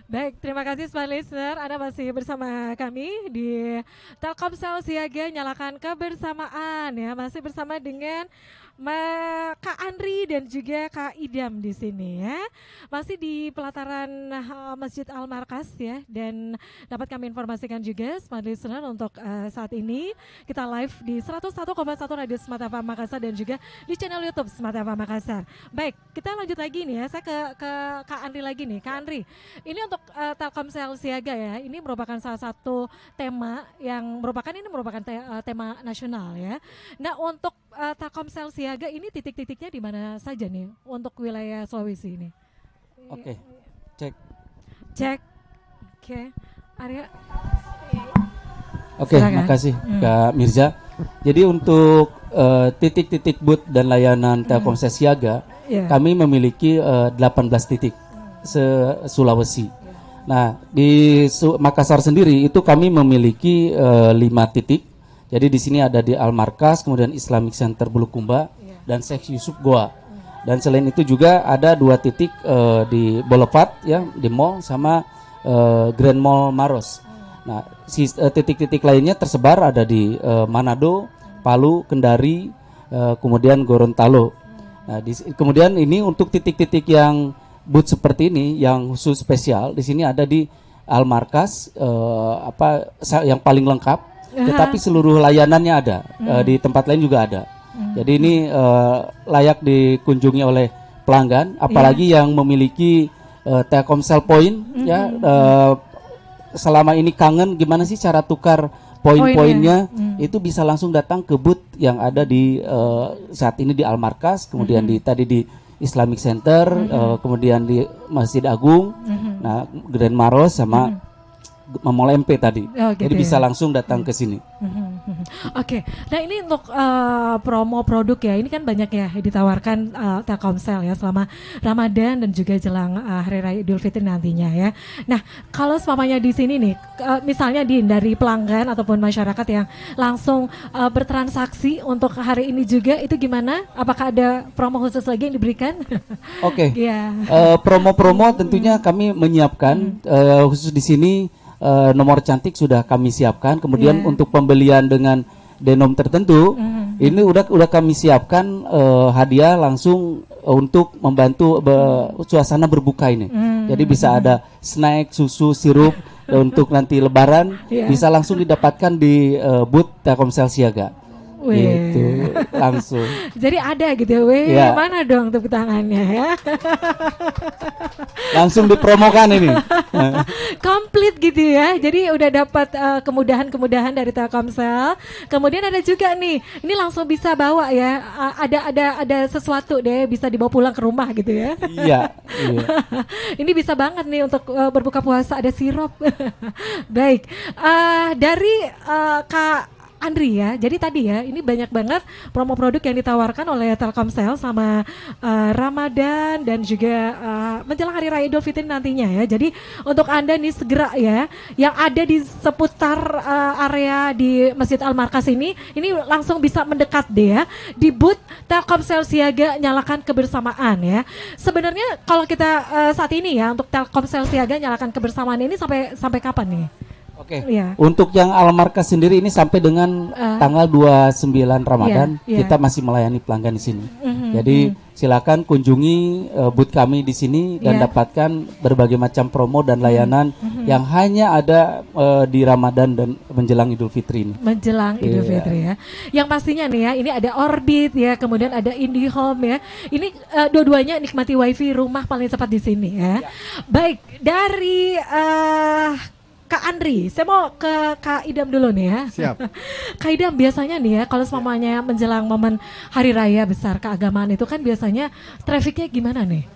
Baik, terima kasih Smart Listener. Anda masih bersama kami di Telkomsel Siaga Nyalakan Kebersamaan ya. Masih bersama dengan Kak Andri dan juga Kak Idam di sini ya. Masih di pelataran Masjid Al Markas ya, dan dapat kami informasikan juga Smart Listener untuk saat ini kita live di 101,1 Radio Smart FM Makassar dan juga di channel YouTube Smart FM Makassar. Baik, kita lanjut lagi nih ya. Saya ke Kak Andri lagi nih. Kak Andri, ini untuk Telkomsel Siaga ya. Ini merupakan salah satu tema yang merupakan tema nasional ya. Nah, untuk Telkomsel Siaga ini titik-titiknya di mana saja nih untuk wilayah Sulawesi ini? Oke, cek. Cek. Oke. Area. Oke, makasih Kak Mirza. Jadi untuk titik-titik booth dan layanan Telkomsel Siaga, kami memiliki 18 titik se-Sulawesi. Nah, di Makassar sendiri itu kami memiliki 5 titik. Jadi di sini ada di Al Markas, kemudian Islamic Center Bulukumba, dan Sheikh Yusuf Goa. Dan selain itu juga ada 2 titik di Boulevard ya, di mall sama Grand Mall Maros. Nah, titik-titik lainnya tersebar ada di Manado, Palu, Kendari, kemudian Gorontalo. Nah, kemudian ini untuk titik-titik yang booth seperti ini yang khusus spesial di sini ada di Al Markas, yang paling lengkap. Tetapi seluruh layanannya ada, di tempat lain juga ada. Jadi ini layak dikunjungi oleh pelanggan, apalagi yang memiliki Telkomsel Point ya. Selama ini kangen gimana sih cara tukar poin-poinnya, itu bisa langsung datang ke booth yang ada di saat ini di Al Markas, kemudian tadi di Islamic Center, kemudian di Masjid Agung, nah Grand Maros sama Mall MP tadi. Jadi bisa langsung datang ke sini. Oke. Nah, ini untuk promo produk ya. Ini kan banyak ya ditawarkan Telkomsel ya selama Ramadan dan juga jelang Hari Raya Idul Fitri nantinya ya. Nah, kalau semuanya di sini nih, misalnya dari pelanggan ataupun masyarakat yang langsung bertransaksi untuk hari ini juga, itu gimana? Apakah ada promo khusus lagi yang diberikan? Oke. Promo-promo tentunya kami menyiapkan khusus di sini. Nomor cantik sudah kami siapkan. Kemudian untuk pembelian dengan denom tertentu, ini udah kami siapkan hadiah langsung untuk membantu suasana berbuka ini. Jadi bisa ada snack, susu, sirup untuk nanti Lebaran bisa langsung didapatkan di booth Telkomsel Siaga. Gitu langsung. Jadi ada gitu ya, mana dong tepuk tangannya ya. Langsung dipromokan ini. Komplit gitu ya. Jadi udah dapat kemudahan-kemudahan dari Telkomsel. Kemudian ada juga nih, ini langsung bisa bawa ya. Ada sesuatu deh bisa dibawa pulang ke rumah gitu ya. Iya. Ini bisa banget nih untuk berbuka puasa, ada sirup. Baik. Dari Kak Andri ya, jadi tadi ya ini banyak banget promo produk yang ditawarkan oleh Telkomsel sama Ramadan dan juga menjelang Hari Raya Idul Fitri nantinya ya. Jadi untuk Anda nih segera ya yang ada di seputar area di Masjid Al Markas ini langsung bisa mendekat deh ya di booth Telkomsel Siaga Nyalakan Kebersamaan ya. Sebenarnya kalau kita saat ini ya untuk Telkomsel Siaga Nyalakan Kebersamaan ini sampai kapan nih? Oke. Untuk yang Al Markas sendiri ini sampai dengan tanggal 29 Ramadan kita masih melayani pelanggan di sini. Jadi silakan kunjungi booth kami di sini dan dapatkan berbagai macam promo dan layanan yang hanya ada di Ramadan dan menjelang Idul Fitri ini. Menjelang Idul Fitri ya. Yang pastinya nih ya, ini ada Orbit ya, kemudian ada IndiHome ya. Ini dua-duanya nikmati wifi rumah paling cepat di sini ya. Baik, dari Kak Andri, saya mau ke Kak Idam dulu nih ya. Siap. Kak Idam biasanya nih ya, kalau semuanya menjelang momen Hari Raya besar keagamaan itu kan biasanya trafficnya gimana nih?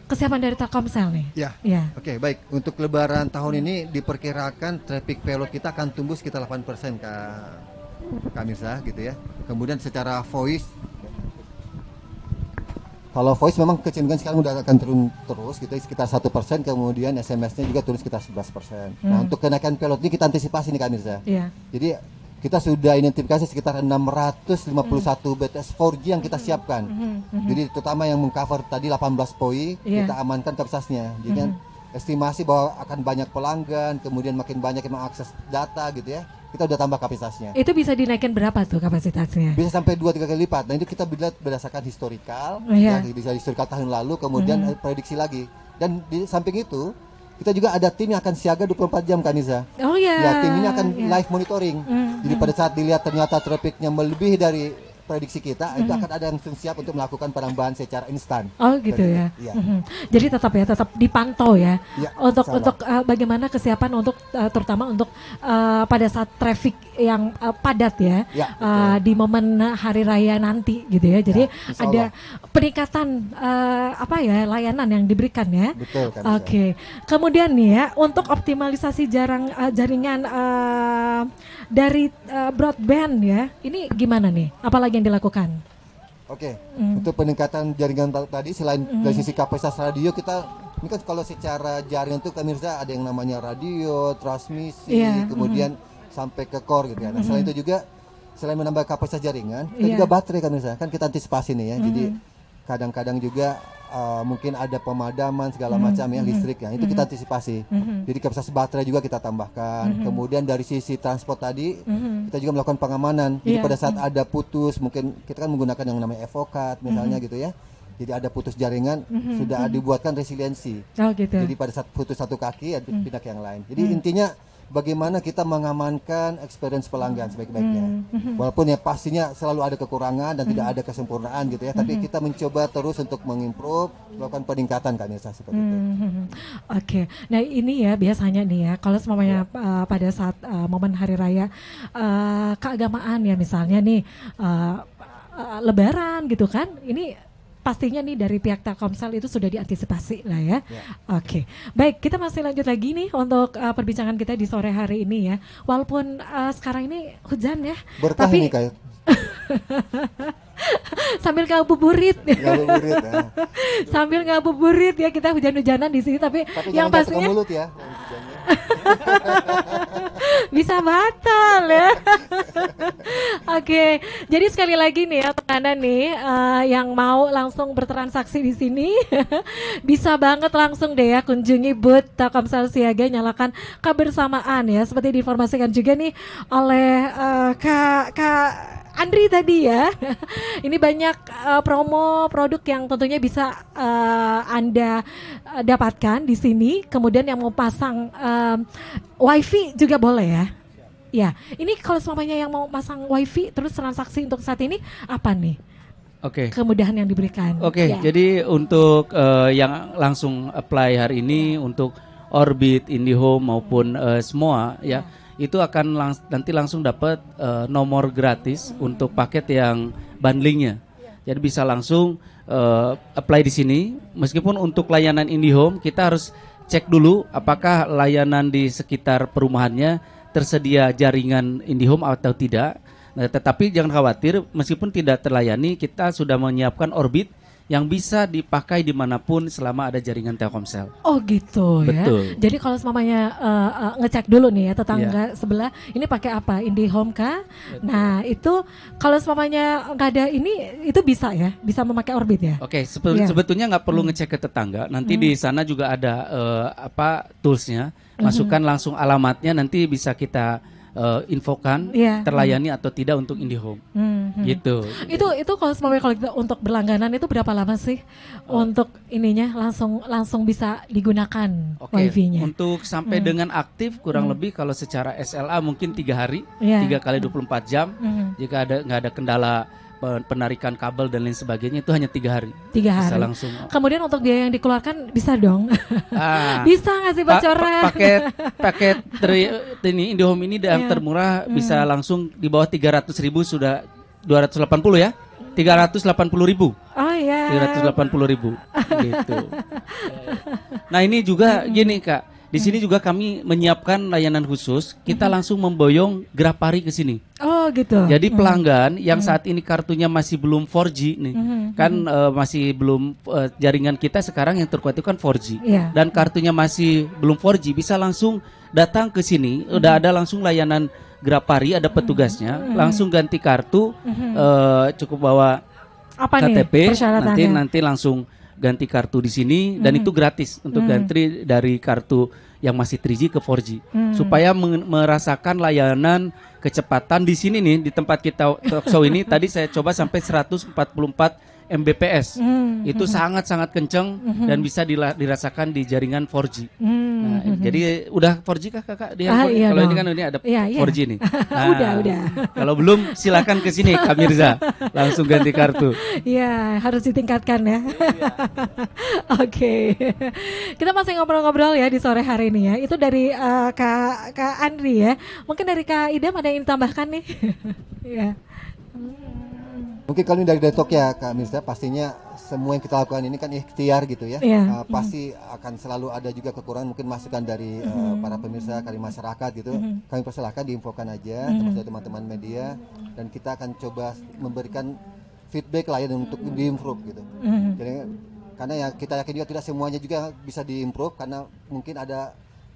Kesiapan dari Telkomsel nih. Ya. Oke, baik. Untuk Lebaran tahun ini diperkirakan traffic payload kita akan tumbuh sekitar 8% Kak Mirza gitu ya. Kemudian secara voice, kalau voice memang kecenderungan sekarang udah akan turun terus gitu, sekitar 1%, kemudian SMS-nya juga turun sekitar 11%. Nah, untuk kenaikan pilot ini kita antisipasi nih Kak Mirza. Jadi kita sudah identifikasi sekitar 651 BTS 4G yang kita siapkan. Jadi terutama yang mengcover tadi 18 POI, kita amankan kapasitasnya. Jadi kan estimasi bahwa akan banyak pelanggan, kemudian makin banyak yang mengakses data gitu ya, kita udah tambah kapasitasnya. Itu bisa dinaikkan berapa tuh kapasitasnya? Bisa sampai 2-3 kali lipat. Nah itu kita lihat berdasarkan historikal, ya, bisa historikal tahun lalu, kemudian prediksi lagi. Dan di samping itu kita juga ada tim yang akan siaga 24 jam kan Nisa. Oh iya. Ya, tim ini akan live monitoring. Jadi pada saat dilihat ternyata trafiknya melebihi dari prediksi kita, itu akan ada yang siap untuk melakukan penambahan secara instan. Oh gitu ya. Iya. Jadi tetap dipantau ya, untuk bagaimana kesiapan untuk terutama untuk pada saat traffic yang padat ya, di momen hari raya nanti gitu ya. Jadi ada peningkatan layanan yang diberikan ya. Betul kan. Oke. Kemudian nih ya, untuk optimalisasi jaringan dari broadband ya, ini gimana nih? Apalagi yang dilakukan? Oke, untuk peningkatan jaringan tadi selain dari sisi kapasitas radio, kita ini kan kalau secara jaringan itu kan Mirza ada yang namanya radio, transmisi, kemudian sampai ke core gitu ya. Nah, selain itu juga selain menambah kapasitas jaringan, kita juga baterai kan Mirza, kan kita antisipasi nih ya. Jadi kadang-kadang juga mungkin ada pemadaman segala macam ya listrik ya, itu kita antisipasi. Jadi kapasitas baterai juga kita tambahkan. Kemudian dari sisi transport tadi kita juga melakukan pengamanan. Jadi pada saat ada putus, mungkin kita kan menggunakan yang namanya evocat misalnya gitu ya. Jadi ada putus jaringan sudah dibuatkan resiliensi. Oh gitu. Jadi pada saat putus satu kaki pindah ke yang lain. Jadi intinya bagaimana kita mengamankan experience pelanggan sebaik-baiknya. Walaupun ya pastinya selalu ada kekurangan dan tidak ada kesempurnaan gitu ya, tapi kita mencoba terus untuk mengimprove, melakukan peningkatan kan ya seperti itu. Oke. Nah, ini ya biasanya nih ya kalau semuanya pada saat momen hari raya keagamaan ya misalnya nih Lebaran gitu kan. Ini pastinya nih dari pihak Telkomsel itu sudah diantisipasi lah ya. Oke. Baik, kita masih lanjut lagi nih untuk perbincangan kita di sore hari ini ya. Walaupun sekarang ini hujan ya. Berkah tapi ini kayak sambil ngabuburit. Ngabuburit ya. Sambil ngabuburit ya, kita hujan-hujanan di sini tapi yang pastinya mulut ya. bisa batal ya. Oke, jadi sekali lagi nih ya teman-teman nih yang mau langsung bertransaksi di sini bisa banget langsung deh ya kunjungi booth Telkomsel Siaga, nyalakan kebersamaan ya, seperti diinformasikan juga nih oleh Kak Andri tadi ya. Ini banyak promo produk yang tentunya bisa Anda dapatkan di sini. Kemudian yang mau pasang WiFi juga boleh ya. Ya, ini kalau semuanya yang mau pasang WiFi terus transaksi untuk saat ini apa nih? Oke. Kemudahan yang diberikan. Oke, jadi untuk yang langsung apply hari ini untuk Orbit, IndiHome maupun semua ya. Itu akan nanti langsung dapat nomor gratis untuk paket yang bundlingnya. Jadi bisa langsung apply di sini. Meskipun untuk layanan IndiHome kita harus cek dulu apakah layanan di sekitar perumahannya tersedia jaringan IndiHome atau tidak. Nah, tetapi jangan khawatir, meskipun tidak terlayani, kita sudah menyiapkan Orbit yang bisa dipakai dimanapun selama ada jaringan Telkomsel. Oh gitu. Betul. Ya. Jadi kalau semuanya ngecek dulu nih ya tetangga sebelah ini pakai apa, IndiHome kah? Betul. Nah itu kalau semuanya nggak ada ini itu bisa ya, bisa memakai Orbit ya. Oke, sebetulnya nggak perlu ngecek ke tetangga. Nanti di sana juga ada toolsnya. Masukkan langsung alamatnya, nanti bisa kita infokan terlayani atau tidak untuk IndiHome. Gitu. Itu kalau semuanya kalau kita untuk berlangganan itu berapa lama sih untuk ininya langsung bisa digunakan WiFi-nya? Untuk sampai dengan aktif kurang lebih kalau secara SLA mungkin 3 hari, 3 kali 24 jam. Jika nggak ada kendala penarikan kabel dan lain sebagainya itu hanya 3 hari. 3 hari. Bisa langsung. Kemudian untuk biaya yang dikeluarkan bisa dong. Bisa nggak sih bocoran? Paket ini IndiHome ini yang termurah bisa langsung di bawah 300.000 sudah 280 ya. 380.000. Oh iya. 380.000 gitu. Nah, ini juga gini Kak. Di sini juga kami menyiapkan layanan khusus. Kita langsung memboyong Grapari ke sini. Oh gitu. Jadi pelanggan yang saat ini kartunya masih belum 4G nih, kan masih belum jaringan kita sekarang yang terkuat itu kan 4G. Dan kartunya masih belum 4G bisa langsung datang ke sini. Udah ada langsung layanan Grapari, ada petugasnya. Langsung ganti kartu, cukup bawa apa KTP. Nih, nanti langsung ganti kartu di sini dan itu gratis untuk ganti dari kartu yang masih 3G ke 4G supaya merasakan layanan kecepatan di sini nih di tempat kita talk show ini. Tadi saya coba sampai 144 Mbps. Itu sangat-sangat kenceng dan bisa dirasakan di jaringan 4G. Nah, jadi udah 4G kah Kakak di handphone? Iya kalau dong. ini kan ini ada Iya. 4G nih. Nah, udah. Kalau belum silakan ke sini Kak Mirza. Langsung ganti kartu. Iya, harus ditingkatkan ya. Oke. Kita masih ngobrol-ngobrol ya di sore hari ini ya. Itu dari Kak Andri ya. Mungkin dari Kak Idam ada yang ditambahkan nih. Ya. Mungkin kalau dari Detok ya Kak Mirza, pastinya semua yang kita lakukan ini kan ikhtiar gitu ya. Pasti akan selalu ada juga kekurangan, mungkin masukan dari para pemirsa, dari masyarakat gitu. Kami persilahkan diinfokan aja termasuk teman-teman media, dan kita akan coba memberikan feedback lah ya untuk diimprove gitu. Jadi karena ya kita yakin juga tidak semuanya juga bisa diimprove, karena mungkin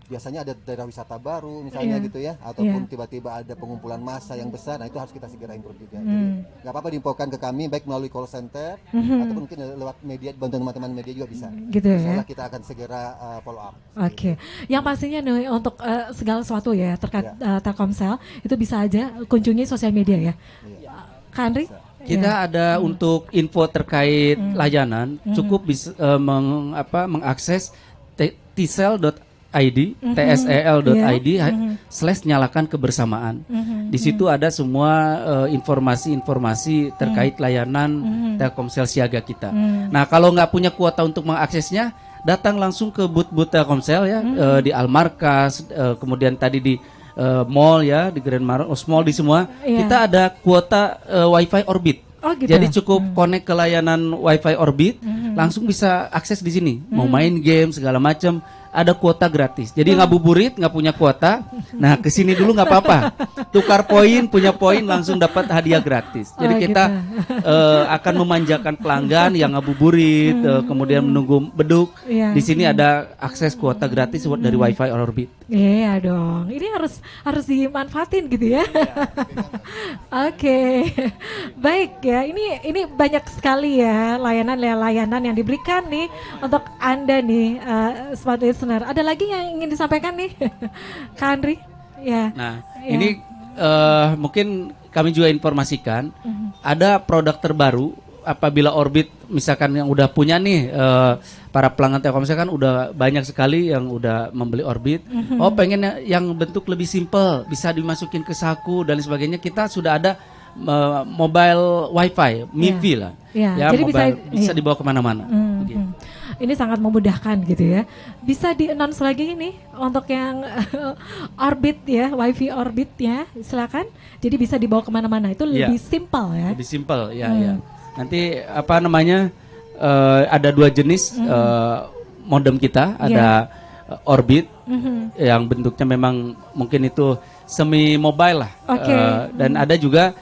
biasanya ada daerah wisata baru misalnya gitu ya, ataupun tiba-tiba ada pengumpulan massa yang besar. Nah itu harus kita segera improve juga. Jadi nggak apa-apa diinfokan ke kami, baik melalui call center ataupun mungkin lewat media, bantuan teman-teman media juga bisa. Gitu ya. Kita akan segera follow up. Oke. Yang pastinya nih untuk segala sesuatu ya terkait Telkomsel itu bisa aja kunjungi sosial media ya. Kak Andri? Kita ada untuk info terkait layanan cukup bisa mengakses tsel.id /nyalakan kebersamaan. Di situ ada semua informasi-informasi terkait layanan Telkomsel Siaga kita. Nah, kalau nggak punya kuota untuk mengaksesnya, datang langsung ke booth-booth Telkomsel ya, di Almarkas, kemudian tadi di mall ya, di Grand Maros Mall, di semua. Kita ada kuota Wi-Fi Orbit. Gitu. Jadi cukup connect ke layanan Wi-Fi Orbit, langsung bisa akses di sini. Mau main game segala macam, ada kuota gratis. Jadi ngabuburit nggak punya kuota, nah kesini dulu nggak apa-apa. Tukar poin, punya poin langsung dapat hadiah gratis. Jadi kita akan memanjakan pelanggan yang ngabuburit, kemudian menunggu beduk. Di sini ada akses kuota gratis dari Wi-Fi Orbit. Iya dong, ini harus dimanfaatin gitu ya. Oke. Baik ya, ini banyak sekali ya layanan yang diberikan nih untuk Anda nih smart listener. Ada lagi yang ingin disampaikan nih, Kak Andri? Ya. Nah, ini mungkin kami juga informasikan ada produk terbaru. Apabila Orbit misalkan yang udah punya nih para pelanggan Telkomsel kan udah banyak sekali yang udah membeli Orbit. Oh, pengen yang bentuk lebih simple, bisa dimasukin ke saku dan sebagainya. Kita sudah ada mobile Wi-Fi, MiFi lah. Ya, jadi bisa dibawa kemana-mana. Ini sangat memudahkan gitu ya. Bisa di-announce lagi nih untuk yang Orbit ya, Wi-Fi Orbit ya, silakan. Jadi bisa dibawa kemana-mana, itu lebih simpel ya. Lebih simpel, ya. Nanti ada dua jenis modem kita, ada Orbit yang bentuknya memang mungkin itu semi mobile lah, dan ada juga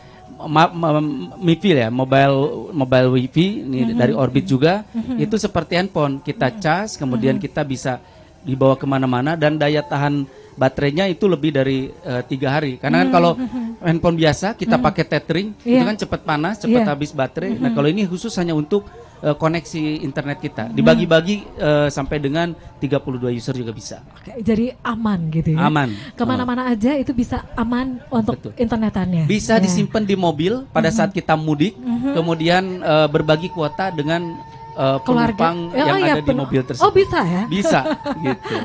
MiFi ya, mobile Wi-Fi ini dari Orbit juga. Itu seperti handphone, kita cas, kemudian kita bisa dibawa kemana-mana dan daya tahan baterainya itu lebih dari 3 hari. Karena kan kalau handphone biasa kita pakai tethering, itu kan cepat panas, cepat habis baterai. Nah, kalau ini khusus hanya untuk koneksi internet kita. Dibagi-bagi sampai dengan 32 user juga bisa. Oke, jadi aman gitu ya. Aman. Kemana-mana aja itu bisa aman untuk internetannya. Bisa disimpan di mobil pada saat kita mudik, kemudian berbagi kuota dengan penumpang yang ada di mobil tersebut. Oh, bisa ya? Bisa, gitu.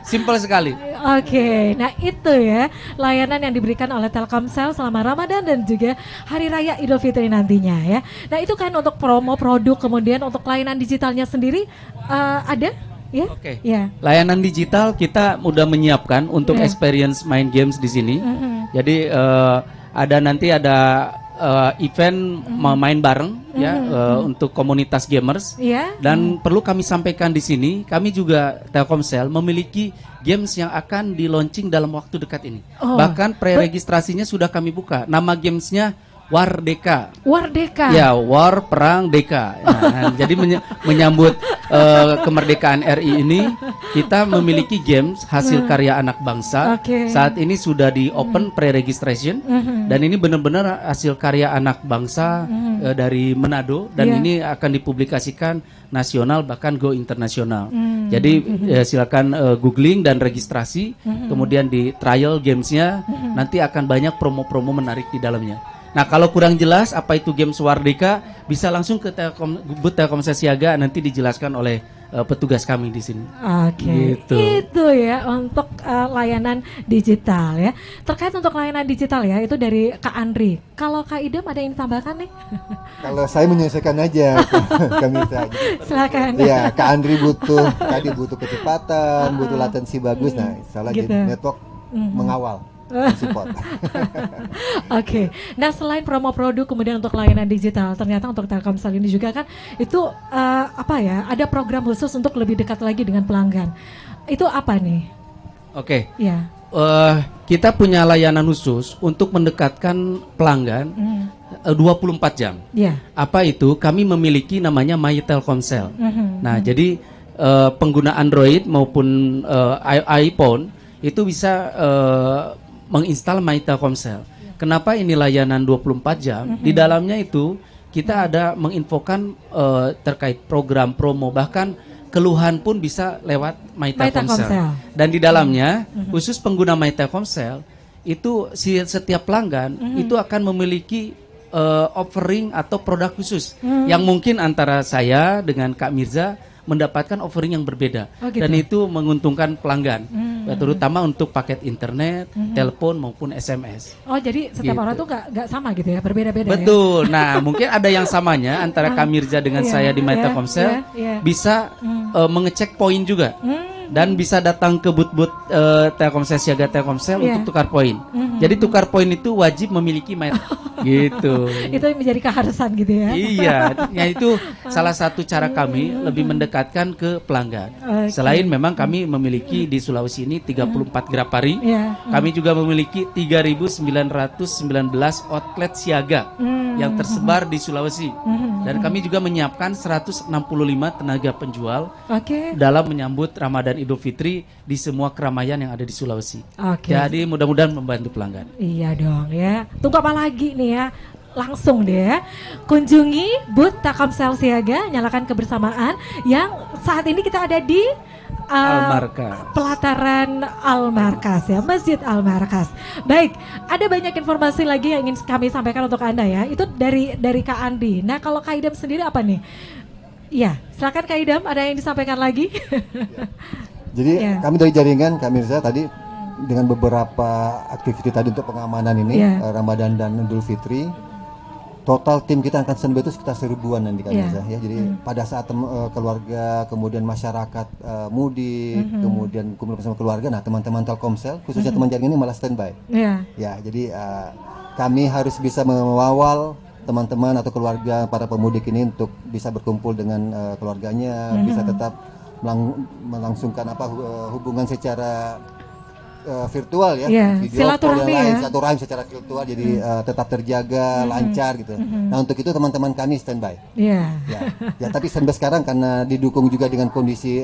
Simpel sekali. Oke, nah itu ya layanan yang diberikan oleh Telkomsel selama Ramadan dan juga Hari Raya Idul Fitri nantinya ya. Nah itu kan untuk promo produk, kemudian untuk layanan digitalnya sendiri ada? Ya? Oke. Layanan digital kita udah menyiapkan untuk experience main games di sini. Jadi ada event main bareng ya untuk komunitas gamers. Dan perlu kami sampaikan di sini, kami juga Telkomsel memiliki games yang akan di launching dalam waktu dekat ini. Bahkan pre-registrasinya sudah kami buka. Nama gamesnya Wardeka. Wardeka. Ya, war perang deka. Nah, jadi menyambut kemerdekaan RI ini, kita memiliki games hasil karya anak bangsa. Saat ini sudah di open pre-registration dan ini benar-benar hasil karya anak bangsa dari Manado dan ini akan dipublikasikan nasional bahkan go internasional. Jadi silakan googling dan registrasi, kemudian di trial gamesnya nanti akan banyak promo-promo menarik di dalamnya. Nah, kalau kurang jelas apa itu games Wardeka, bisa langsung ke booth Telkomsel Siaga, nanti dijelaskan oleh petugas kami di sini. Oke, gitu. Itu ya untuk layanan digital ya. Terkait untuk layanan digital ya, itu dari Kak Andri. Kalau Kak Idam ada yang ditambahkan nih? Kalau saya menyelesaikan aja, kami saja. Silakan. Ya, Kak Andri butuh kecepatan, butuh latensi bagus. Nah, salah gitu. Jadi network mengawal. Support. Oke. Nah, selain promo produk kemudian untuk layanan digital, ternyata untuk Telkomsel ini juga kan itu apa ya? Ada program khusus untuk lebih dekat lagi dengan pelanggan. Itu apa nih? Oke. Ya. Kita punya layanan khusus untuk mendekatkan pelanggan 24 jam. Yeah. Apa itu? Kami memiliki namanya My Telkomsel. Nah, jadi pengguna Android maupun iPhone itu bisa menginstal My Telkomsel. Kenapa ini layanan 24 jam? Di dalamnya itu kita ada menginfokan terkait program promo, bahkan keluhan pun bisa lewat My Telkomsel. Dan di dalamnya khusus pengguna My Telkomsel itu setiap pelanggan itu akan memiliki offering atau produk khusus yang mungkin antara saya dengan Kak Mirza mendapatkan offering yang berbeda. Gitu. Dan itu menguntungkan pelanggan, terutama untuk paket internet, telepon maupun SMS. Oh, jadi setiap orang tuh nggak sama gitu ya, berbeda-beda. Betul. Ya? Nah, mungkin ada yang samanya antara Kak Mirza dengan saya di My Telkomsel, bisa mengecek poin juga. Dan bisa datang ke booth-booth Telkomsel Siaga Telkomsel untuk tukar poin. Jadi tukar poin itu wajib memiliki gitu. Itu menjadi keharusan gitu ya. Iya, ya itu salah satu cara kami lebih mendekatkan ke pelanggan. Selain memang kami memiliki di Sulawesi ini 34 Grapari, kami juga memiliki 3.919 outlet siaga yang tersebar di Sulawesi. Dan kami juga menyiapkan 165 tenaga penjual dalam menyambut Ramadan Idul Fitri di semua keramaian yang ada di Sulawesi. Jadi mudah-mudahan membantu pelanggan. Iya dong ya. Tunggu apa lagi nih ya? Langsung deh ya. Kunjungi booth Telkomsel Siaga, nyalakan kebersamaan yang saat ini kita ada di pelataran Al-Markas ya, Masjid Al-Markas. Baik, ada banyak informasi lagi yang ingin kami sampaikan untuk Anda ya. Itu dari Kak Andi. Nah, kalau Kak Idam sendiri apa nih? Iya, silakan Kak Idam, ada yang disampaikan lagi? Jadi kami dari jaringan Kak Mirza tadi dengan beberapa aktiviti tadi untuk pengamanan ini Ramadan dan Idul Fitri, total tim kita akan standby itu sekitar 1000-an nanti Kak Mirza ya. Jadi pada saat keluarga, kemudian masyarakat mudik, kemudian kumpul bersama keluarga, nah teman-teman Telkomsel khususnya teman jaringan ini malah standby. Ya, jadi kami harus bisa mengawal teman-teman atau keluarga para pemudik ini untuk bisa berkumpul dengan keluarganya, bisa tetap melangsungkan hubungan secara virtual ya, silaturahmi secara virtual, jadi tetap terjaga lancar gitu. Nah, untuk itu teman-teman kami standby. Ya, tapi standby sekarang karena didukung juga dengan kondisi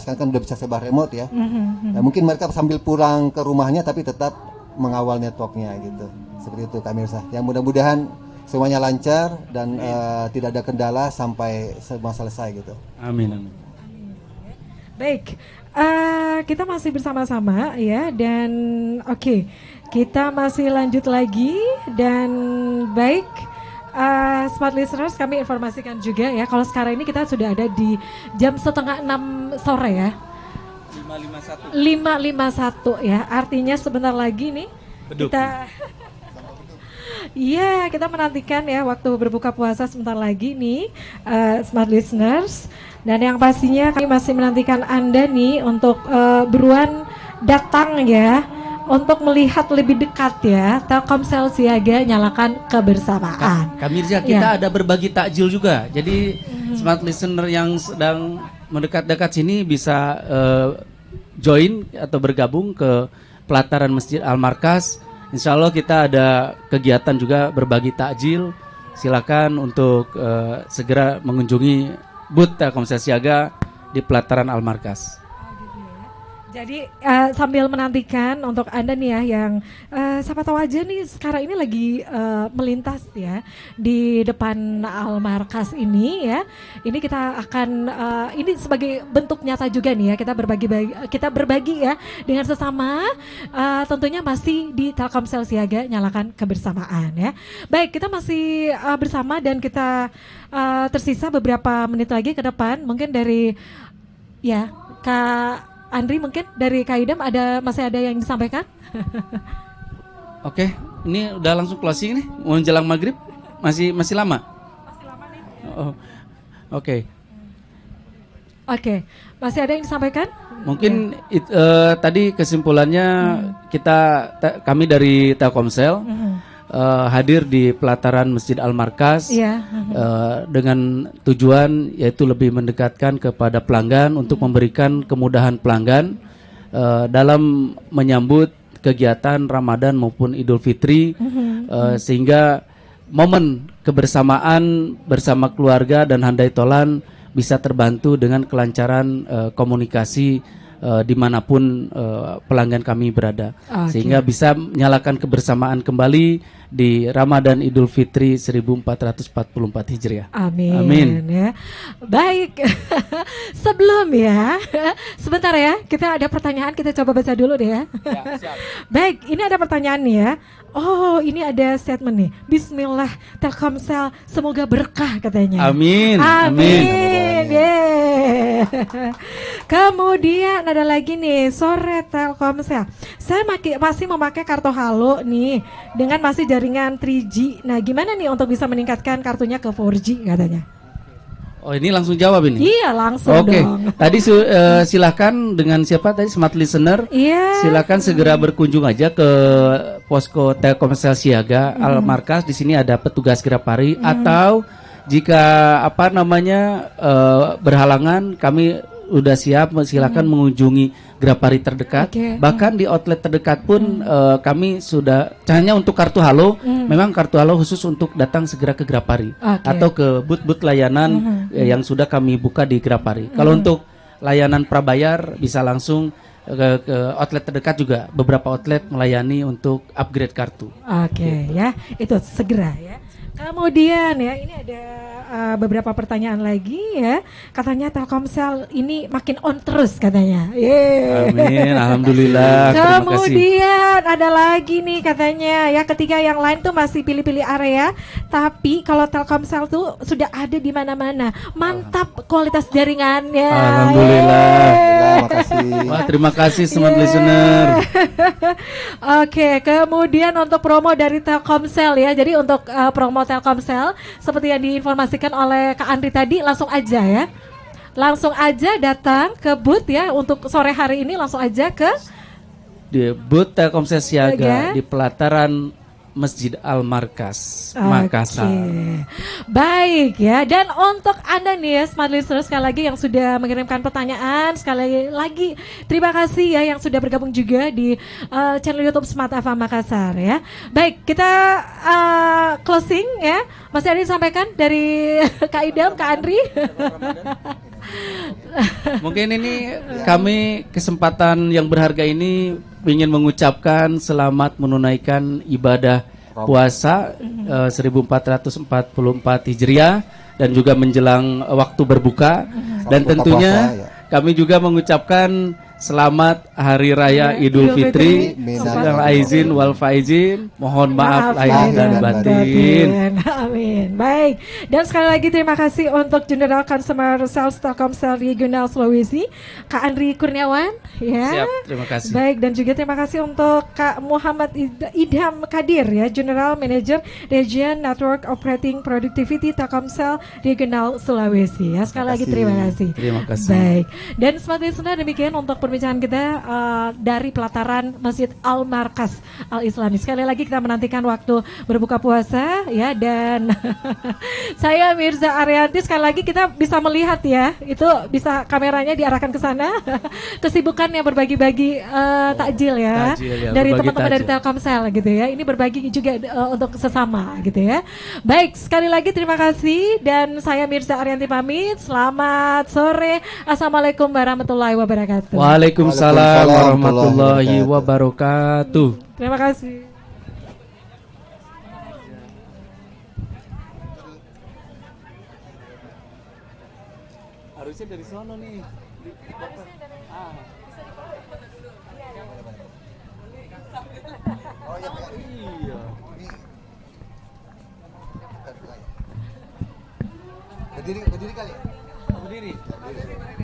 sekarang kan udah bisa serba remote ya. Nah, mungkin mereka sambil pulang ke rumahnya tapi tetap mengawal networknya gitu. Seperti itu Kak Mirza. Yang mudah-mudahan semuanya lancar dan tidak ada kendala sampai semua selesai gitu. Amin. Baik, kita masih bersama-sama ya, dan kita masih lanjut lagi. Dan baik, smart listeners, kami informasikan juga ya, kalau sekarang ini kita sudah ada di jam 5:30 sore ya, 5:51 ya, artinya sebentar lagi nih kita kita menantikan ya waktu berbuka puasa sebentar lagi nih, smart listeners. Dan yang pastinya kami masih menantikan Anda nih untuk buruan datang ya, untuk melihat lebih dekat ya Telkomsel Siaga, nyalakan kebersamaan. Kak Mirza, kita ada berbagi takjil juga. Jadi smart listener yang sedang mendekat-dekat sini bisa join atau bergabung ke pelataran Masjid Al-Markas Insya Allah kita ada kegiatan juga berbagi takjil. Silakan untuk segera mengunjungi booth Telkomsel Siaga di pelataran Al-Markas. Jadi sambil menantikan untuk Anda nih ya yang siapa tahu aja nih sekarang ini lagi melintas ya di depan Al-Markas ini ya. Ini kita akan ini sebagai bentuk nyata juga nih ya kita berbagi ya dengan sesama tentunya masih di Telkomsel Siaga nyalakan kebersamaan ya. Baik, kita masih bersama dan kita tersisa beberapa menit lagi ke depan mungkin dari ya Kak Andri mungkin dari Kak Idam masih ada yang disampaikan? Oke, ini udah langsung closing nih, mau menjelang maghrib, masih lama? Masih lama nih. Oke, masih ada yang disampaikan? Mungkin tadi kesimpulannya kami dari Telkomsel hadir di pelataran Masjid Al-Markas dengan tujuan yaitu lebih mendekatkan kepada pelanggan untuk memberikan kemudahan pelanggan dalam menyambut kegiatan Ramadan maupun Idul Fitri sehingga momen kebersamaan bersama keluarga dan handai tolan bisa terbantu dengan kelancaran komunikasi dimanapun pelanggan kami berada, sehingga bisa menyalakan kebersamaan kembali di Ramadan Idul Fitri 1444 Hijriah. Amin. Amin. Ya. Baik, sebelum ya, sebentar ya, kita ada pertanyaan, kita coba baca dulu deh ya. Siap. Baik, ini ada pertanyaan nih ya. Oh, ini ada statement nih. Bismillah, Telkomsel semoga berkah katanya. Amin. Amin. Yeah. Kemudian ada lagi nih, sore Telkomsel. Saya masih memakai kartu Halo nih dengan masih jaringan 3G. Nah, gimana nih untuk bisa meningkatkan kartunya ke 4G katanya? Oh, ini langsung jawab ini? Iya, langsung dong. Tadi silakan dengan siapa tadi smart listener? Iya. Silakan segera berkunjung aja ke posko Telkomsel Siaga Al-Markas. Di sini ada petugas Grapari atau jika berhalangan kami udah siap, silakan mengunjungi Grapari terdekat. Bahkan di outlet terdekat pun kami sudah hanya untuk kartu Halo, memang kartu Halo khusus untuk datang segera ke Grapari atau ke booth-booth layanan yang sudah kami buka di Grapari. Kalau untuk layanan prabayar bisa langsung ke outlet terdekat, juga beberapa outlet melayani untuk upgrade kartu. Ya, itu segera ya. Kemudian ya, ini ada beberapa pertanyaan lagi ya. Katanya Telkomsel ini makin on terus katanya. Amin, alhamdulillah. Kemudian ada lagi nih katanya ya, ketiga yang lain tuh masih pilih-pilih area, tapi kalau Telkomsel tuh sudah ada di mana-mana. Mantap kualitas jaringannya. Alhamdulillah. Terima kasih. Wah, terima kasih smart listener. Oke, kemudian untuk promo dari Telkomsel ya. Jadi untuk promo Telkomsel seperti yang diinformasikan oleh Kak Andri tadi, langsung aja ya. Langsung aja datang ke booth ya untuk sore hari ini, langsung aja ke di booth Telkomsel Siaga di pelataran Masjid Al-Markas, Makassar. Baik ya, dan untuk Anda nih ya smart listeners sekali lagi yang sudah mengirimkan pertanyaan, sekali lagi terima kasih ya yang sudah bergabung juga di channel YouTube Smart FM Makassar ya. Baik, kita closing ya. Masih ada yang disampaikan dari Kak Idam, Kak Andri? Mungkin ini kami kesempatan yang berharga ini ingin mengucapkan selamat menunaikan ibadah puasa 1444 Hijriah dan juga menjelang waktu berbuka, dan tentunya kami juga mengucapkan selamat Hari Raya Idul Fitri. Minal aizin wal faizin. Mohon maaf lahir dan batin. Amin. Baik. Dan sekali lagi terima kasih untuk General Consumer Sales Telkomsel Regional Sulawesi, Kak Andri Kurniawan. Ya. Siap, terima kasih. Baik, dan juga terima kasih untuk Kak Muhammad Idham Kadir ya, General Manager Region Network Operating Productivity Telkomsel Regional Sulawesi. Ya, sekali lagi terima kasih. Terima kasih. Baik. Dan seperti sudah demikian untuk perbincangan kita dari pelataran Masjid Al-Markas Al-Islami. Sekali lagi kita menantikan waktu berbuka puasa ya, dan Tuhan. Saya Mirza Arianti, sekali lagi kita bisa melihat ya, itu bisa kameranya diarahkan ke sana. Kesibukannya berbagi-bagi takjil ya, dari teman-teman dari Telkomsel gitu ya. Ini berbagi juga untuk sesama gitu ya. Baik, sekali lagi terima kasih dan saya Mirza Arianti pamit. Selamat sore. Assalamualaikum warahmatullahi wabarakatuh. Waalaikumsalam warahmatullahi wabarakatuh. Terima kasih. Harusnya dari sono nih. Oh iya. Iya. Berdiri kali. Berdiri.